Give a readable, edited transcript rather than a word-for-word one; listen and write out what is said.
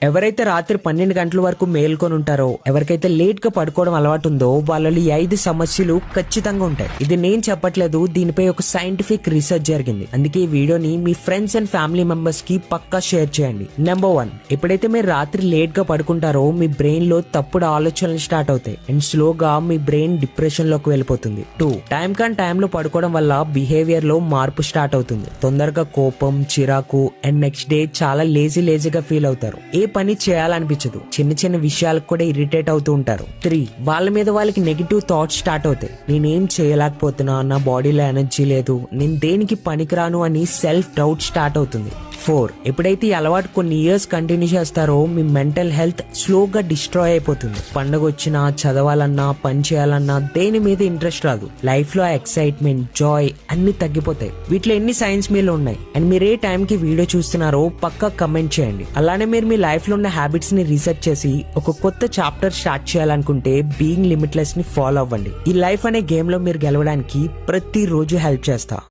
ఎవరైతే రాత్రి 12 గంటల వరకు మేల్కొని ఉంటారో, ఎవరికైతే లేట్ గా పడుకోవడం అలవాటు ఉందో వాళ్ళలో ఈ 5 సమస్యలు ఖచ్చితంగా ఉంటాయి. ఇది నేను చెప్పట్లేదు, దీనిపై ఒక సైంటిఫిక్ రీసెర్చ్ జరిగింది. అందుకే ఈ వీడియోని మీ ఫ్రెండ్స్ అండ్ ఫ్యామిలీ మెంబర్స్ కి పక్కా షేర్ చేయండి. నెంబర్ 1, ఎప్పుడైతే మీరు రాత్రి లేట్ గా పడుకుంటారో మీ బ్రెయిన్ లో తప్పుడు ఆలోచనలు స్టార్ట్ అవుతాయి అండ్ స్లోగా మీ బ్రెయిన్ డిప్రెషన్ లోకి వెళ్ళిపోతుంది. 2, టైం లో పడుకోవడం వల్ల బిహేవియర్ లో మార్పు స్టార్ట్ అవుతుంది. తొందరగా కోపం, చిరాకు అండ్ నెక్స్ట్ డే చాలా లేజీగా ఫీల్ అవుతారు. ఏ పని చేయాలనిపించదు. చిన్న చిన్న విషయాలకు కూడా ఇరిటేట్ అవుతూ ఉంటారు. 3, వాళ్ళ మీద వాళ్ళకి నెగిటివ్ థాట్స్ స్టార్ట్ అవుతాయి. నేనేం చేయలేకపోతున్నా, నా బాడీలో ఎనర్జీ లేదు, నేను దేనికి పనికిరాను అని సెల్ఫ్ డౌట్ స్టార్ట్ అవుతుంది. 4, ఎప్పుడైతే ఈ అలవాటు కొన్ని ఇయర్స్ కంటిన్యూ చేస్తారో మీ మెంటల్ హెల్త్ స్లోగా డిస్ట్రాయ్ అయిపోతుంది. పండుగ వచ్చినా, చదవాలన్నా, పని చేయాలన్నా దేని మీద ఇంట్రెస్ట్ రాదు. లైఫ్ లో ఎక్సైట్మెంట్, జాయ్ అన్ని తగ్గిపోతాయి. వీటిలో ఎన్ని సైన్స్ మీలో ఉన్నాయి అండ్ మీరు ఏ టైం కి వీడియో చూస్తున్నారో పక్కా కమెంట్ చేయండి. అలానే మీరు మీ లైఫ్ లో ఉన్న హ్యాబిట్స్ ని రీసెర్చ్ చేసి ఒక కొత్త చాప్టర్ స్టార్ట్ చేయాలనుకుంటే బీయింగ్ లిమిట్లెస్ ని ఫాలో అవ్వండి. ఈ లైఫ్ అనే గేమ్ లో మీరు గెలవడానికి ప్రతి రోజు హెల్ప్ చేస్తా.